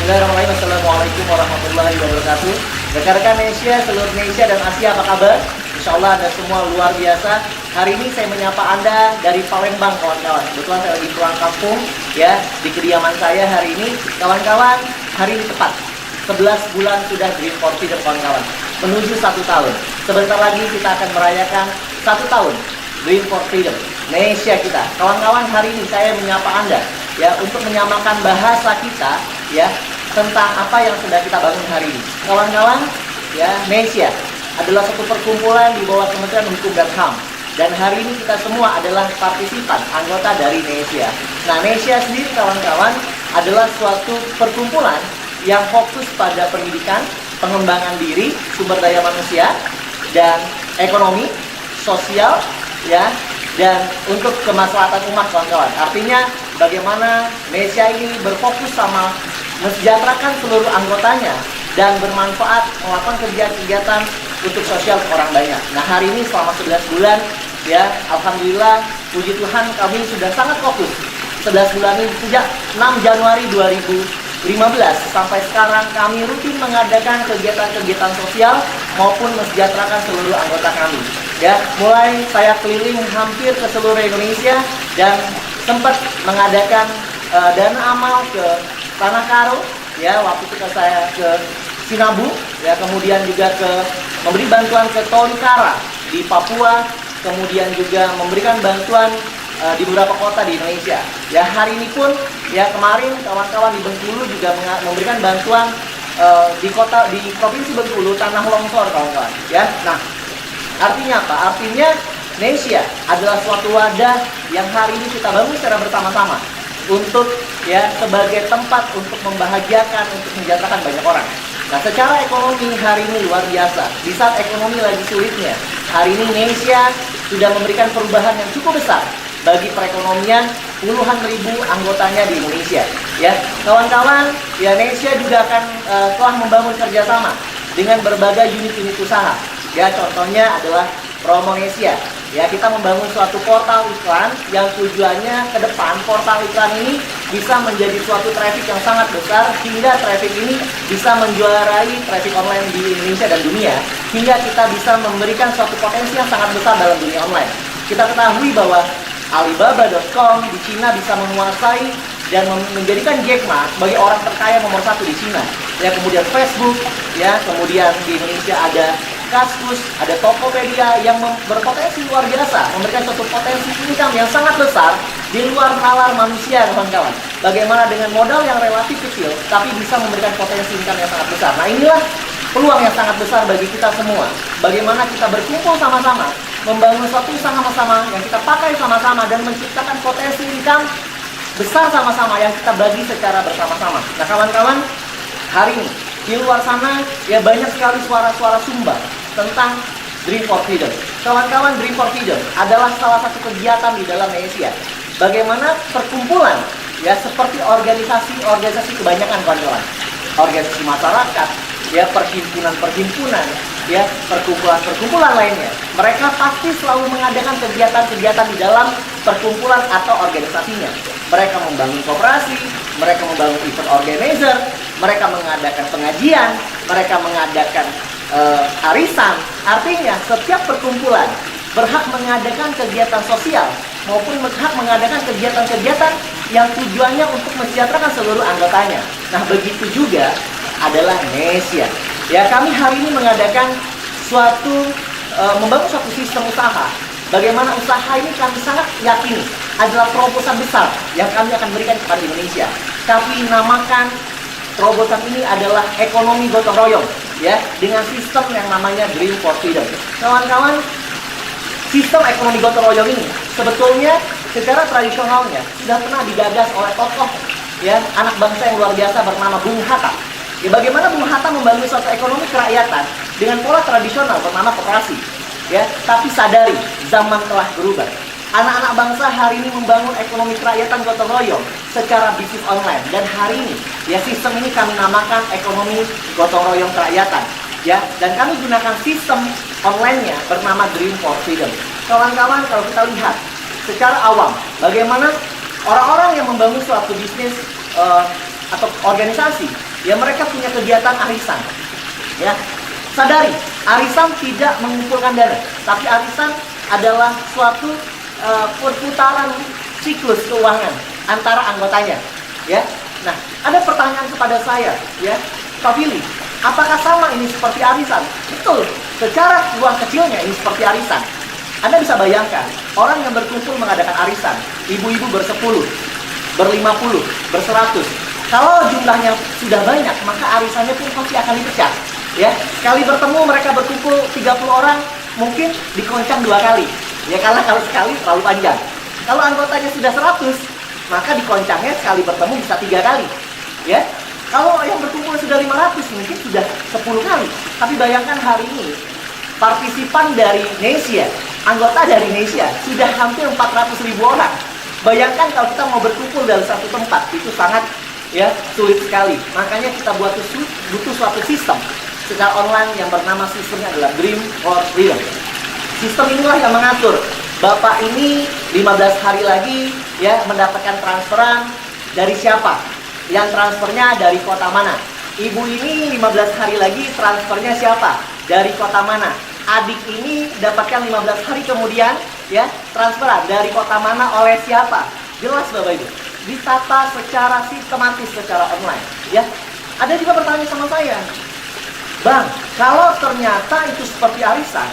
Bismillahirrahmanirrahim. Assalamualaikum warahmatullahi wabarakatuh. Rekan-rekan Indonesia, seluruh Indonesia dan Asia, apa kabar? Insya Allah Anda semua luar biasa. Hari ini saya menyapa Anda dari Palembang, kawan-kawan. Kebetulan saya lagi pulang kampung ya, di kediaman saya hari ini. Kawan-kawan, hari ini tepat 11 bulan sudah Dream for Freedom, kawan-kawan. Menuju 1 tahun. Sebentar lagi kita akan merayakan 1 tahun Dream for Freedom Indonesia kita. Kawan-kawan, hari ini saya menyapa Anda ya untuk menyamakan bahasa kita ya tentang apa yang sudah kita bangun hari ini. Kawan-kawan, ya, Indonesia adalah satu perkumpulan di bawah Kementerian Hukum dan HAM. Dan hari ini kita semua adalah partisipan, anggota dari Indonesia. Nah, Indonesia sendiri, kawan-kawan, adalah suatu perkumpulan yang fokus pada pendidikan, pengembangan diri, sumber daya manusia, dan ekonomi, sosial, ya, dan untuk kemaslahatan umat, kawan-kawan. Artinya, bagaimana Indonesia ini berfokus sama mensejahterakan seluruh anggotanya dan bermanfaat melakukan kegiatan-kegiatan untuk sosial ke orang banyak. Nah, hari ini selama 11 bulan ya, alhamdulillah, puji Tuhan, kami sudah sangat fokus 11 bulan ini. Sejak 6 Januari 2015 sampai sekarang kami rutin mengadakan kegiatan-kegiatan sosial maupun mensejahterakan seluruh anggota kami. Ya, mulai saya keliling hampir ke seluruh Indonesia dan sempat mengadakan dana amal ke Tanah Karo, ya, waktu itu saya ke Sinabu, ya, kemudian juga memberi bantuan ke Tonkara di Papua, kemudian juga memberikan bantuan di beberapa kota di Indonesia. Ya, hari ini pun, ya, kemarin kawan-kawan di Bengkulu juga memberikan bantuan di provinsi Bengkulu, tanah longsor, kawan-kawan. Ya, nah, artinya apa? Artinya Indonesia adalah suatu wadah yang hari ini kita bangun secara bersama-sama untuk, ya, sebagai tempat untuk membahagiakan, untuk mensejahterakan banyak orang. Nah, secara ekonomi hari ini luar biasa. Di saat ekonomi lagi sulitnya, hari ini Indonesia sudah memberikan perubahan yang cukup besar bagi perekonomian puluhan ribu anggotanya di Indonesia. Ya, kawan-kawan, ya, Indonesia juga akan telah membangun kerjasama dengan berbagai unit-unit usaha. Ya, contohnya adalah Promonesia. Ya, kita membangun suatu portal iklan yang tujuannya ke depan portal iklan ini bisa menjadi suatu traffic yang sangat besar, hingga traffic ini bisa menjuarai traffic online di Indonesia dan dunia, hingga kita bisa memberikan suatu potensi yang sangat besar dalam dunia online. Kita ketahui bahwa Alibaba.com di Cina bisa menguasai dan menjadikan Jack Ma sebagai orang terkaya nomor 1 di Cina. Ya, kemudian Facebook, ya, kemudian di Indonesia ada Kaskus, ada Tokopedia yang berpotensi luar biasa, memberikan suatu potensi income yang sangat besar di luar nalar manusia, kawan-kawan. Bagaimana dengan modal yang relatif kecil, tapi bisa memberikan potensi income yang sangat besar. Nah, inilah peluang yang sangat besar bagi kita semua. Bagaimana kita berkumpul sama-sama, membangun suatu usaha sama-sama, yang kita pakai sama-sama, dan menciptakan potensi income besar sama-sama yang kita bagi secara bersama-sama. Nah, kawan-kawan, hari ini di luar sana, ya, banyak sekali suara-suara sumbang tentang Dream for Freedom. Kawan-kawan, Dream for Freedom adalah salah satu kegiatan di dalam Indonesia. Bagaimana perkumpulan, ya, seperti organisasi kebanyakan, kawan-kawan. Organisasi masyarakat, ya, perhimpunan-perhimpunan, ya, perkumpulan-perkumpulan lainnya. Mereka pasti selalu mengadakan kegiatan-kegiatan di dalam perkumpulan atau organisasinya. Mereka membangun koperasi, mereka membangun event organizer, mereka mengadakan pengajian, mereka mengadakan arisan. Artinya setiap perkumpulan berhak mengadakan kegiatan sosial maupun berhak mengadakan kegiatan-kegiatan yang tujuannya untuk mensejahterakan seluruh anggotanya. Nah, begitu juga adalah Indonesia. Ya, kami hari ini mengadakan membangun suatu sistem usaha. Bagaimana usaha ini kami sangat yakini adalah terobosan besar yang kami akan berikan kepada Indonesia. Kami namakan terobosan ini adalah ekonomi gotong royong, ya, dengan sistem yang namanya Dream for Freedom. Kawan-kawan, sistem ekonomi gotong royong ini sebetulnya secara tradisionalnya sudah pernah digagas oleh tokoh, ya, anak bangsa yang luar biasa bernama Bung Hatta. Ya, bagaimana Bung Hatta membangun suatu ekonomi kerakyatan dengan pola tradisional bernama koperasi. Ya, tapi sadari zaman telah berubah. Anak-anak bangsa hari ini membangun ekonomi kerakyatan gotong royong secara bisnis online, dan hari ini, ya, sistem ini kami namakan ekonomi gotong royong kerakyatan. Ya, dan kami gunakan sistem online-nya bernama Dream for Freedom. Kawan-kawan, kalau kita lihat secara awam bagaimana orang-orang yang membangun suatu bisnis atau organisasi Ya, mereka punya kegiatan arisan. Ya, sadari, arisan tidak mengumpulkan dana, tapi arisan adalah suatu perputaran siklus keuangan antara anggotanya. Ya, nah, ada pertanyaan kepada saya, ya, Pak Billy, apakah sama ini seperti arisan? Betul, secara uang kecilnya ini seperti arisan. Anda bisa bayangkan, orang yang berkumpul mengadakan arisan, ibu-ibu bersepuluh, berlima-puluh, berseratus. Kalau jumlahnya sudah banyak, maka arisannya pun pasti akan dipecah. Ya, sekali bertemu mereka berkumpul 30 orang, mungkin dikoncang 2 kali. Ya, karena kalau sekali terlalu panjang. Kalau anggotanya sudah 100, maka dikoncangnya sekali bertemu bisa 3 kali. Ya, kalau yang berkumpul sudah 500, mungkin sudah 10 kali. Tapi bayangkan hari ini, partisipan dari Indonesia, anggota dari Indonesia, sudah hampir 400.000 orang. Bayangkan kalau kita mau berkumpul dalam satu tempat, itu sangat sulit sekali. Makanya kita butuh suatu sistem secara online yang bernama sistemnya adalah Dream for Freedom. Sistem inilah yang mengatur Bapak ini 15 hari lagi mendapatkan transferan dari siapa? Yang transfernya dari kota mana? Ibu ini 15 hari lagi transfernya siapa? Dari kota mana? Adik ini dapatkan 15 hari kemudian transferan dari kota mana oleh siapa? Jelas Bapak Ibu, ditata secara sistematis secara online. Ya, ada juga bertanya sama saya, Bang, kalau ternyata itu seperti arisan,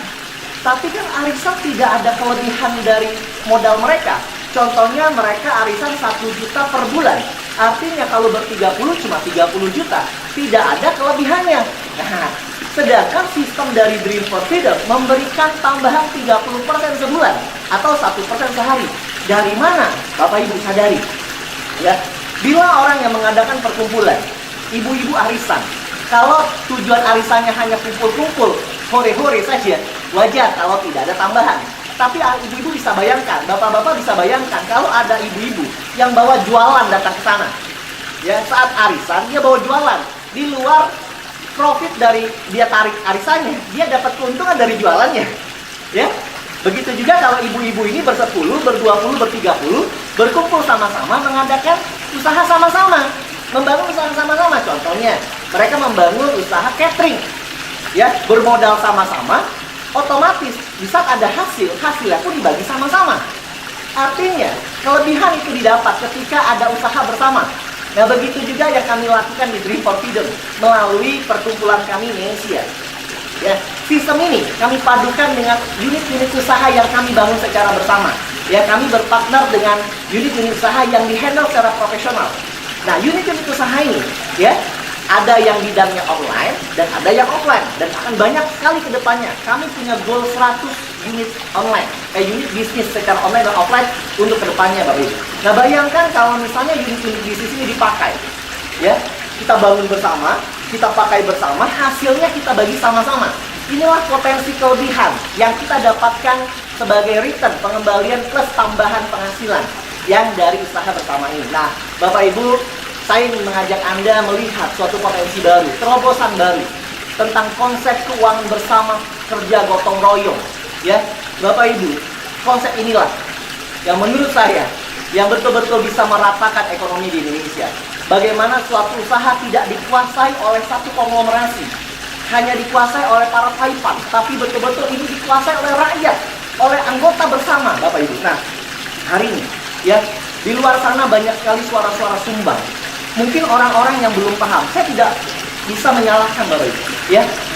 tapi kan arisan tidak ada kelebihan dari modal mereka. Contohnya mereka arisan 1 juta per bulan. Artinya kalau ber-30 cuma 30 juta. Tidak ada kelebihannya. Nah, sedangkan sistem dari Dream for Freedom memberikan tambahan 30% sebulan atau 1% sehari. Dari mana? Bapak Ibu sadari. Ya, bila orang yang mengadakan perkumpulan, ibu-ibu arisan, kalau tujuan arisannya hanya kumpul-kumpul, hore-hore saja, wajar kalau tidak ada tambahan. Tapi ibu-ibu bisa bayangkan, bapak-bapak bisa bayangkan kalau ada ibu-ibu yang bawa jualan datang ke sana. Ya, saat arisan dia bawa jualan. Di luar profit dari dia tarik arisannya, dia dapat keuntungan dari jualannya. Ya. Begitu juga kalau ibu-ibu ini bersepuluh, ber-20, ber-30, berkumpul sama-sama mengadakan usaha sama-sama, membangun usaha sama-sama. Contohnya, mereka membangun usaha catering. Ya, bermodal sama-sama, otomatis di saat ada hasilnya pun dibagi sama-sama. Artinya, kelebihan itu didapat ketika ada usaha bersama. Nah, begitu juga yang kami lakukan di Dream for Freedom melalui perkumpulan kami Indonesia. Ya, sistem ini kami padukan dengan unit-unit usaha yang kami bangun secara bersama. Ya, kami berpartner dengan unit-unit usaha yang dihandle secara profesional. Nah, unit-unit usaha ini, ada yang bidangnya online dan ada yang offline, dan akan banyak sekali ke depannya. Kami punya goal 100 unit online, unit bisnis secara online dan offline untuk ke depannya, Bapak Ibu. Nah, bayangkan kalau misalnya unit-unit bisnis ini dipakai, kita bangun bersama, kita pakai bersama, hasilnya kita bagi sama-sama. Inilah potensi kelebihan yang kita dapatkan sebagai return, pengembalian plus tambahan penghasilan yang dari usaha bersama ini. Nah, Bapak Ibu, saya ingin mengajak Anda melihat suatu potensi baru, terobosan baru tentang konsep keuangan bersama, kerja gotong royong. Ya, Bapak Ibu, konsep inilah yang menurut saya yang betul-betul bisa meratakan ekonomi di Indonesia. Bagaimana suatu usaha tidak dikuasai oleh satu konglomerasi, hanya dikuasai oleh para taipan, tapi betul-betul ini dikuasai oleh rakyat, oleh anggota bersama, Bapak Ibu. Nah, hari ini, di luar sana banyak sekali suara-suara sumbang. Mungkin orang-orang yang belum paham, saya tidak bisa menyalahkan Bapak Ibu.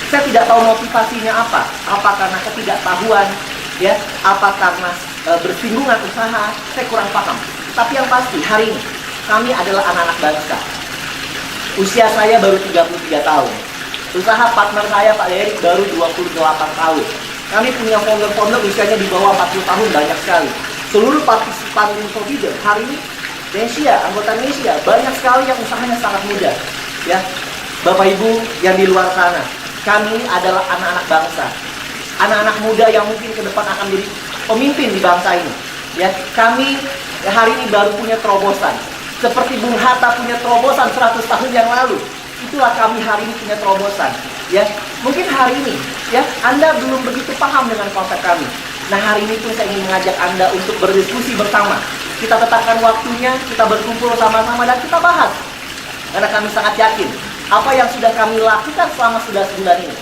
Saya tidak tahu motivasinya apa. Apa karena ketidaktahuan, apa karena bersinggungan usaha, saya kurang paham. Tapi yang pasti hari ini kami adalah anak-anak bangsa. Usia saya baru 33 tahun. Usaha partner saya Pak Derik baru 28 tahun. Kami punya founder-founder usianya di bawah 40 tahun banyak sekali. Seluruh partisipan Infobida hari ini Indonesia, anggota Indonesia, banyak sekali yang usahanya sangat muda. Bapak Ibu yang di luar sana, kami adalah anak-anak bangsa. Anak-anak muda yang mungkin ke depan akan menjadi pemimpin di bangsa ini. Kami hari ini baru punya terobosan. Seperti Bung Hatta punya terobosan 100 tahun yang lalu. Itulah kami hari ini punya terobosan. Mungkin hari ini Anda belum begitu paham dengan konsep kami. Nah, hari ini pun saya ingin mengajak Anda untuk berdiskusi bersama. Kita tetapkan waktunya, kita berkumpul sama-sama dan kita bahas. Karena kami sangat yakin apa yang sudah kami lakukan selama 11 bulan ini,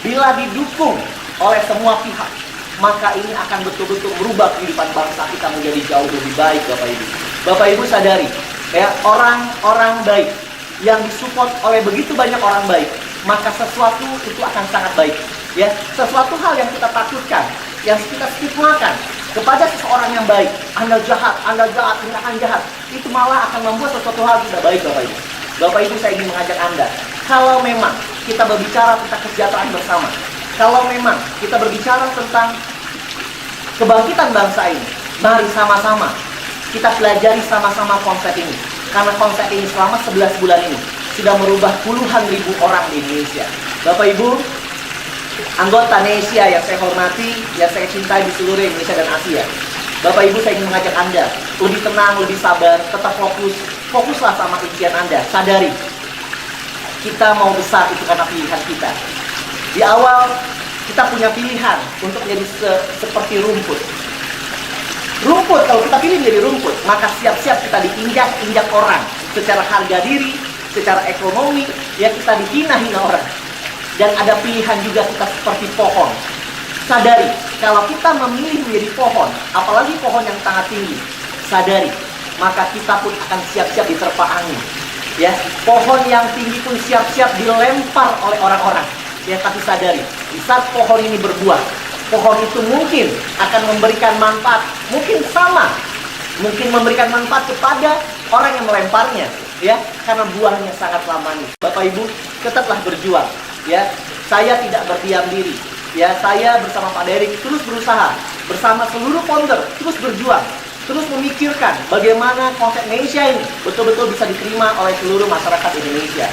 bila didukung oleh semua pihak, maka ini akan betul-betul merubah kehidupan bangsa kita menjadi jauh lebih baik, Bapak Ibu. Bapak Ibu sadari, ya, orang-orang baik yang disupport oleh begitu banyak orang baik, maka sesuatu itu akan sangat baik. Ya, sesuatu hal yang kita takutkan, yang kita stigmakan kepada seseorang yang baik, Anda jahat, Anda akan jahat, itu malah akan membuat sesuatu hal tidak baik, Bapak Ibu. Bapak Ibu, saya ingin mengajak Anda, kalau memang kita berbicara tentang kesejahteraan bersama, kalau memang kita berbicara tentang kebangkitan bangsa ini, mari sama-sama kita pelajari sama-sama konsep ini. Karena konsep ini selama 11 bulan ini sudah merubah puluhan ribu orang di Indonesia. Bapak Ibu, anggota Nesia yang saya hormati, yang saya cintai di seluruh Indonesia dan Asia, Bapak Ibu, saya ingin mengajak Anda lebih tenang, lebih sabar, tetap fokuslah sama impian Anda. Sadari, kita mau besar itu karena pilihan kita. Di awal kita punya pilihan untuk menjadi seperti rumput. Rumput, kalau kita pilih menjadi rumput, maka siap-siap kita diinjak-injak orang secara harga diri, secara ekonomi, ya, kita dihina-hina orang. Dan ada pilihan juga kita seperti pohon. Sadari, kalau kita memilih menjadi pohon, apalagi pohon yang sangat tinggi, sadari, maka kita pun akan siap-siap diterpa angin. Ya, pohon yang tinggi pun siap-siap dilempar oleh orang-orang. Ya, tapi sadari, di saat pohon ini berbuah, pohon itu mungkin akan memberikan manfaat, mungkin memberikan manfaat kepada orang yang melemparnya, ya, karena buahnya sangatlah manis. Bapak Ibu, tetaplah berjuang, ya. Saya tidak berdiam diri, ya. Saya bersama Pak Derik terus berusaha, bersama seluruh founder terus berjuang, terus memikirkan bagaimana konsep Nesia ini betul-betul bisa diterima oleh seluruh masyarakat Indonesia.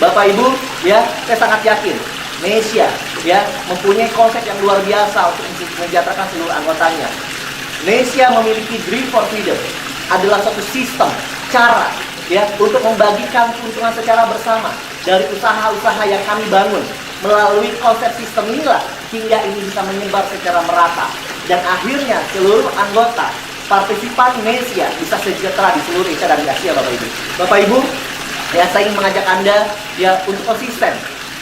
Bapak Ibu, ya, saya sangat yakin Nesia, ya, mempunyai konsep yang luar biasa untuk mensejahterakan seluruh anggotanya. Nesia memiliki Dream for Freedom, adalah suatu sistem, cara, ya, untuk membagikan keuntungan secara bersama dari usaha-usaha yang kami bangun. Melalui konsep sistem inilah hingga ini bisa menyebar secara merata, dan akhirnya seluruh anggota partisipan Nesia bisa sejahtera di seluruh Asia dan Asia, Bapak Ibu. Bapak Ibu, ya, saya ingin mengajak Anda, ya, untuk konsisten.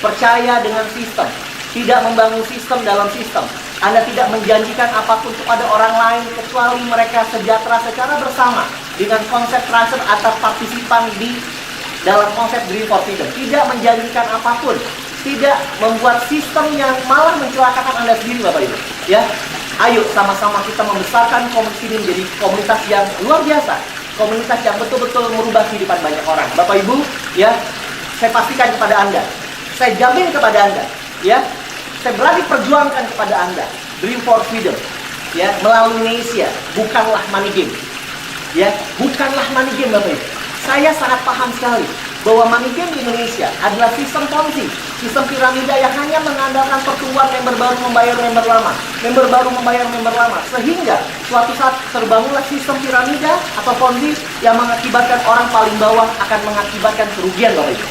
Percaya dengan sistem, tidak membangun sistem dalam sistem. Anda tidak menjanjikan apapun kepada orang lain kecuali mereka sejahtera secara bersama dengan konsep trust atas partisipan di dalam konsep Dream for Freedom. Tidak menjanjikan apapun, tidak membuat sistem yang malah mencelakakan Anda sendiri, Bapak Ibu. Ya, ayo sama-sama kita membesarkan komunitas ini menjadi komunitas yang luar biasa, komunitas yang betul-betul merubah kehidupan banyak orang. Bapak Ibu, ya, saya pastikan kepada Anda, saya jamin kepada Anda, ya, saya berani perjuangkan kepada Anda, Dream for Freedom, ya, melalui Nesia, bukanlah money game, ya, bukanlah money game, Bapak Ibu. Saya sangat paham sekali bahwa money game di Indonesia adalah sistem ponzi, sistem piramida yang hanya mengandalkan pertumbuhan member baru membayar member lama, member baru membayar member lama, sehingga suatu saat terbangunlah sistem piramida atau ponzi yang mengakibatkan orang paling bawah akan mengakibatkan kerugian, Bapak Ibu.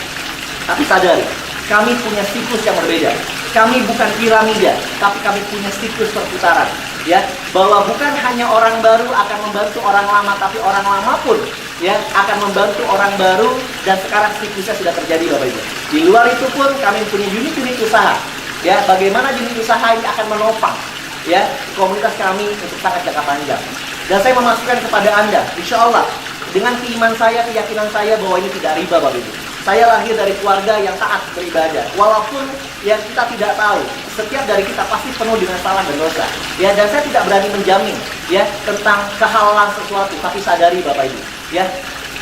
Tapi sadari, kami punya siklus yang berbeda. Kami bukan piramida, tapi kami punya siklus perputaran. Ya, bahwa bukan hanya orang baru akan membantu orang lama, tapi orang lama pun, ya, akan membantu orang baru, dan sekarang siklusnya sudah terjadi, Bapak Ibu. Di luar itu pun kami punya unit-unit usaha. Ya, bagaimana unit usaha ini akan menopang, ya, komunitas kami untuk sangat jangka panjang. Dan saya memastikan kepada Anda, insya Allah, dengan keimanan saya, keyakinan saya bahwa ini tidak riba, Bapak Ibu. Saya lahir dari keluarga yang taat beribadah. Walaupun, ya, kita tidak tahu, setiap dari kita pasti penuh dengan salah dan dosa. Ya, dan saya tidak berani menjamin, ya, tentang kehalalan sesuatu, tapi sadari, Bapak Ibu, ya,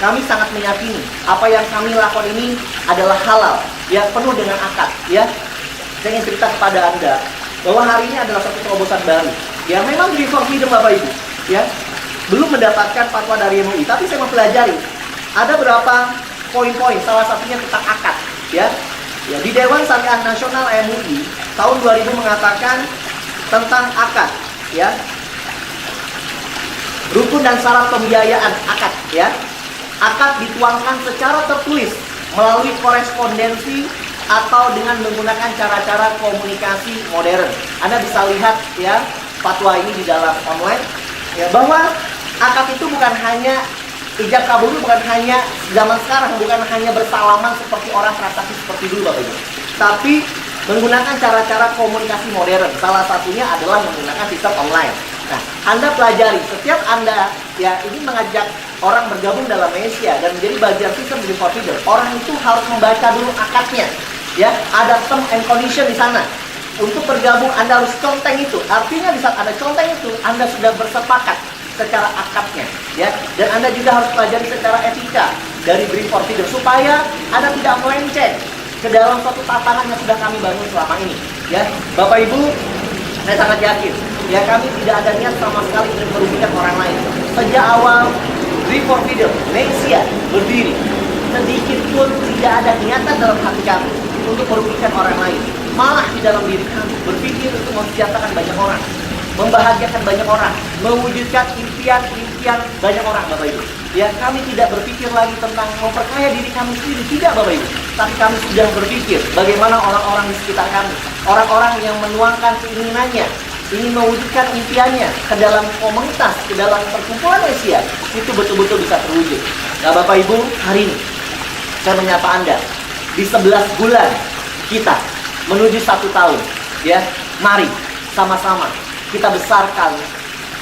kami sangat meyakini apa yang kami lakukan ini adalah halal, ya, penuh dengan akad, ya. Saya ingin cerita kepada Anda bahwa hari ini adalah satu terobosan baru. Ya, memang Dream for Freedom, Bapak Ibu, ya, belum mendapatkan fatwa dari MUI, tapi saya mempelajari ada beberapa poin-poin, salah satunya tentang akad, ya. Ya, di Dewan Syariah Nasional MUI tahun 2000 mengatakan tentang akad, ya. Rukun dan syarat pembiayaan akad, ya. Akad dituangkan secara tertulis melalui korespondensi atau dengan menggunakan cara-cara komunikasi modern. Anda bisa lihat, ya, fatwa ini di dalam online, ya, bahwa akad itu bukan hanya Ijab kabul itu bukan hanya zaman sekarang, bukan hanya bersalaman seperti orang transaksi seperti dulu Bapak Ibu, tapi menggunakan cara-cara komunikasi modern. Salah satunya adalah menggunakan sistem online. Nah, Anda pelajari, setiap Anda ya ini mengajak orang bergabung dalam Nesia dan menjadi bagian sistem Dream for Freedom, orang itu harus membaca dulu akadnya. Ya, ada term and condition di sana. Untuk bergabung Anda harus conteng itu. Artinya di saat Anda conteng itu, Anda sudah bersepakat secara akadnya, ya. Dan Anda juga harus pelajari secara etika dari Dream for Freedom supaya Anda tidak melenceng ke dalam suatu tatanan yang sudah kami bangun selama ini, ya. Bapak Ibu, saya sangat yakin, ya, kami tidak ada niat sama sekali untuk merugikan orang lain. Sejak awal Dream for Freedom, Nesia berdiri, sedikit pun tidak ada niatan dalam hati kami untuk merugikan orang lain. Malah di dalam diri kami berpikir untuk mensejahterakan banyak orang, membahagiakan banyak orang, mewujudkan impian-impian banyak orang, Bapak Ibu. Ya, kami tidak berpikir lagi tentang memperkaya diri kami sendiri, tidak Bapak Ibu. Tapi kami sudah berpikir bagaimana orang-orang di sekitar kami, orang-orang yang menuangkan keinginannya, ingin mewujudkan impiannya ke dalam komunitas, ke dalam perkumpulan Nesia, itu betul-betul bisa terwujud. Nah Bapak Ibu, hari ini saya menyapa Anda di 11 bulan kita menuju 1 tahun, ya. Mari sama-sama kita besarkan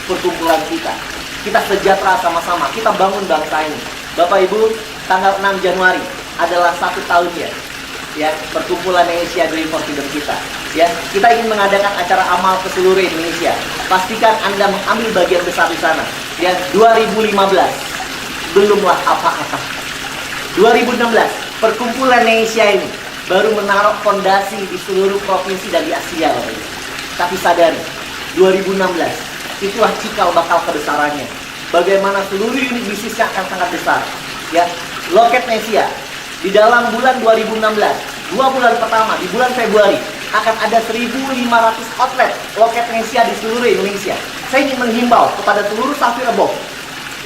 perkumpulan kita. Kita sejahtera sama-sama, kita bangun bangsa ini. Bapak Ibu, tanggal 6 Januari adalah 1 tahunnya, ya, perkumpulan Nesia Dream for Freedom kita. Ya, kita ingin mengadakan acara amal ke seluruh Indonesia. Pastikan Anda mengambil bagian besar di sana. Ya, 2015 belumlah apa-apa. 2016 perkumpulan Nesia ini baru menaruh fondasi di seluruh provinsi dan di Asia, Bapak Ibu. Tapi sadari, 2016 itulah cikal bakal kebesarannya. Bagaimana seluruh unit bisnisnya akan sangat besar. Ya, Loket Nesia di dalam bulan 2016, 2 bulan pertama di bulan Februari akan ada 1.500 outlet Loket Nesia di seluruh Indonesia. Saya ingin menghimbau kepada seluruh Safir Above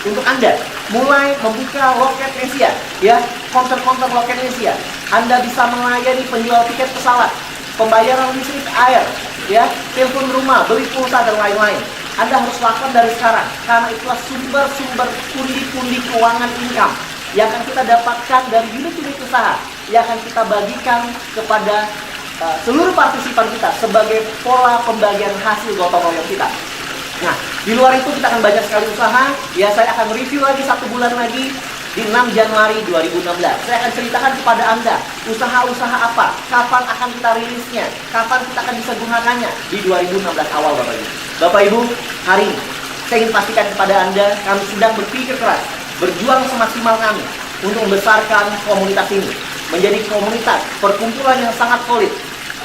untuk Anda mulai membuka Loket Nesia, ya, konter-konter Loket Nesia. Anda bisa melayani penjual tiket pesawat, pembayaran listrik, air, ya, telepon rumah, beli pulsa dan lain-lain. Anda harus lakukan dari sekarang karena itulah sumber-sumber pundi-pundi keuangan income yang akan kita dapatkan dari unit-unit usaha yang akan kita bagikan kepada seluruh partisipan kita sebagai pola pembagian hasil gotong royong kita. Nah, di luar itu kita akan banyak sekali usaha. Ya, saya akan review lagi 1 bulan lagi di 6 Januari 2016. Saya akan ceritakan kepada Anda usaha-usaha apa, kapan akan kita rilisnya, kapan kita akan bisa gunakannya di 2016 awal, Bapak Ibu. Bapak Ibu, hari ini saya ingin pastikan kepada Anda, kami sedang berpikir keras, berjuang semaksimal kami untuk membesarkan komunitas ini menjadi komunitas perkumpulan yang sangat solid,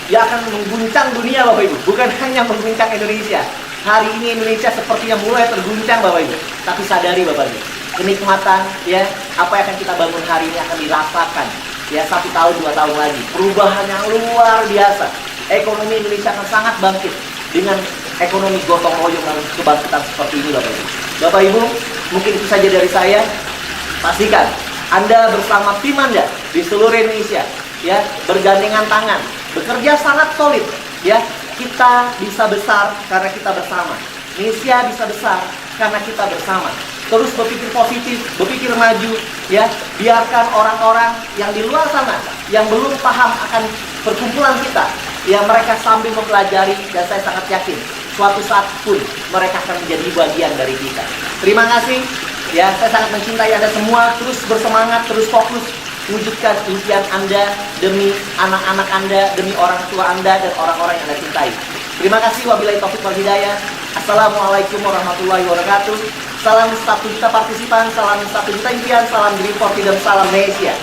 yang akan mengguncang dunia, Bapak Ibu. Bukan hanya mengguncang Indonesia. Hari ini Indonesia sepertinya mulai terguncang, Bapak Ibu. Tapi sadari, Bapak Ibu, kenikmatan, ya, apa yang akan kita bangun hari ini akan dirasakan, ya, 1 tahun, 2 tahun lagi. Perubahan yang luar biasa. Ekonomi Indonesia akan sangat bangkit dengan ekonomi gotong royong dan kebangkitan seperti ini, Bapak Ibu. Bapak Ibu, mungkin itu saja dari saya. Pastikan Anda bersama tim Anda di seluruh Indonesia, ya, bergandengan tangan, bekerja sangat solid, ya. Kita bisa besar karena kita bersama. Nesia bisa besar karena kita bersama. Terus berpikir positif, berpikir maju, ya. Biarkan orang-orang yang di luar sana yang belum paham akan perkumpulan kita, ya, mereka sambil mempelajari, dan saya sangat yakin suatu saat pun mereka akan menjadi bagian dari kita. Terima kasih, ya. Saya sangat mencintai Anda semua. Terus bersemangat, terus fokus wujudkan impian Anda demi anak-anak Anda, demi orang tua Anda dan orang-orang yang Anda cintai. Terima kasih. Wabillahi taufiq wal hidayah. Assalamualaikum warahmatullahi wabarakatuh. Salam 1 juta partisipan, salam 1 juta impian, salam Dream for Freedom, salam Nesia.